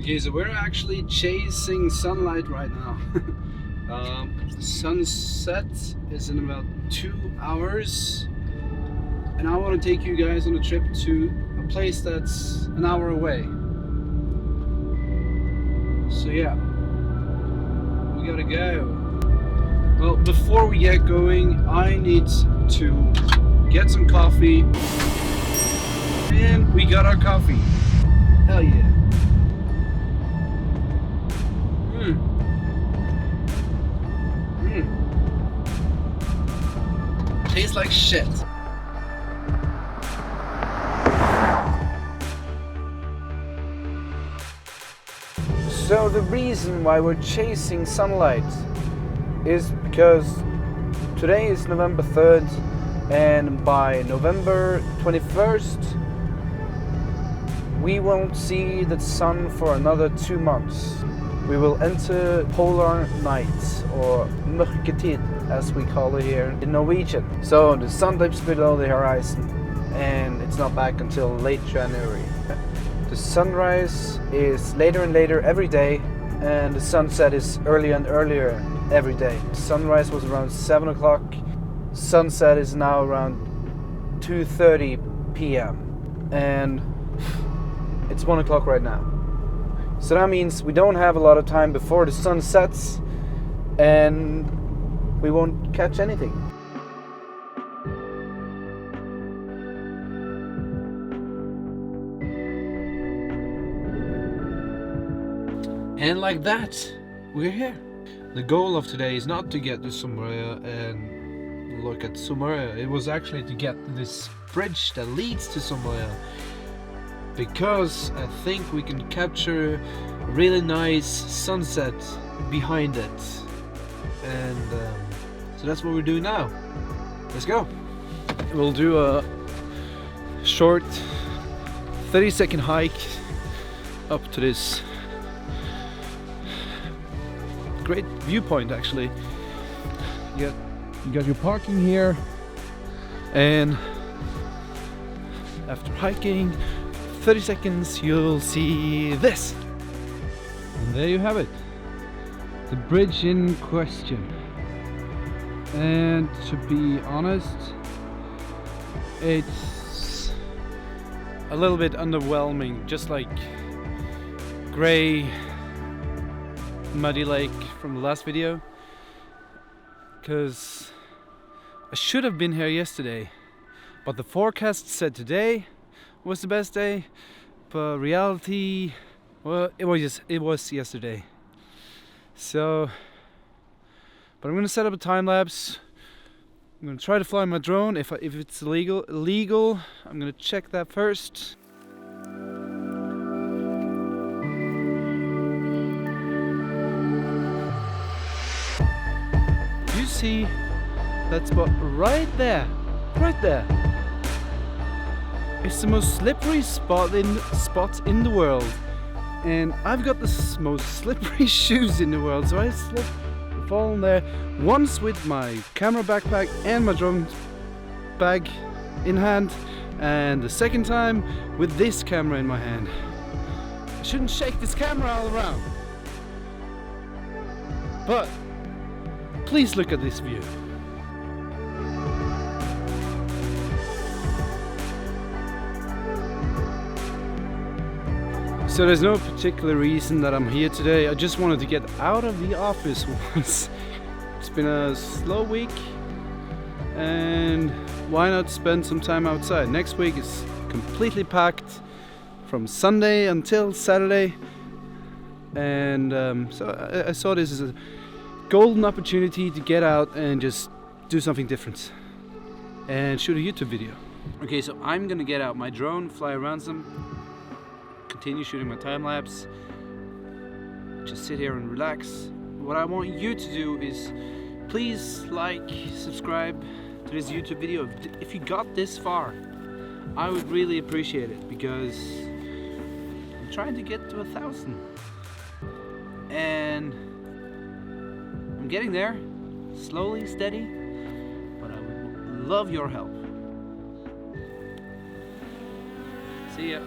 Okay, so we're actually chasing sunlight right now. Sunset is in about 2 hours, and I want to take you guys on a trip to a place that's an hour away. So yeah, we gotta go. Well, before we get going, I need to get some coffee, and we got our coffee. Hell yeah. Tastes like shit. So the reason why we're chasing sunlight is because today is November 3rd, and by November 21st we won't see the sun for another 2 months. We will enter polar night, or mørketid as we call it here in Norwegian. So the sun dips below the horizon and it's not back until late January. The sunrise is later and later every day, and the sunset is earlier and earlier every day. Sunrise was around 7 o'clock. Sunset is now around 2:30 p.m. and it's 1 o'clock right now. So that means we don't have a lot of time before the sun sets, and we won't catch anything. And like that, we're here. The goal of today is not to get to Sommerøya and look at Sommerøya. It was actually to get this bridge that leads to Sommerøya, because I think we can capture a really nice sunset behind it. And so that's what we're doing now. Let's go. We'll do a short 30-second hike up to this great viewpoint. Actually, you got your parking here, and after hiking 30 seconds you'll see this, and there you have it, the bridge in question. And to be honest, it's a little bit underwhelming, just like grey muddy lake from the last video, because I should have been here yesterday, but the forecast said today was the best day, but reality, well, it was yesterday. So, but I'm gonna set up a time lapse. I'm gonna try to fly my drone. If it's illegal, I'm gonna check that first. You see that spot right there? Right there. It's the most slippery spot in the world, and I've got the most slippery shoes in the world, so I slipped and fallen there once with my camera backpack and my drone bag in hand, and the second time with this camera in my hand. I shouldn't shake this camera all around, but please look at this view. So there's no particular reason that I'm here today. I just wanted to get out of the office once. It's been a slow week, and why not spend some time outside? Next week is completely packed from Sunday until Saturday, and so I saw this as a golden opportunity to get out and just do something different and shoot a YouTube video. Okay, so I'm gonna get out my drone, fly around some, continue shooting my time lapse, just sit here and relax. What I want you to do is please like, subscribe to this YouTube video. If you got this far, I would really appreciate it, because I'm trying to get to 1,000 and I'm getting there, slowly, steady, but I would love your help. See ya.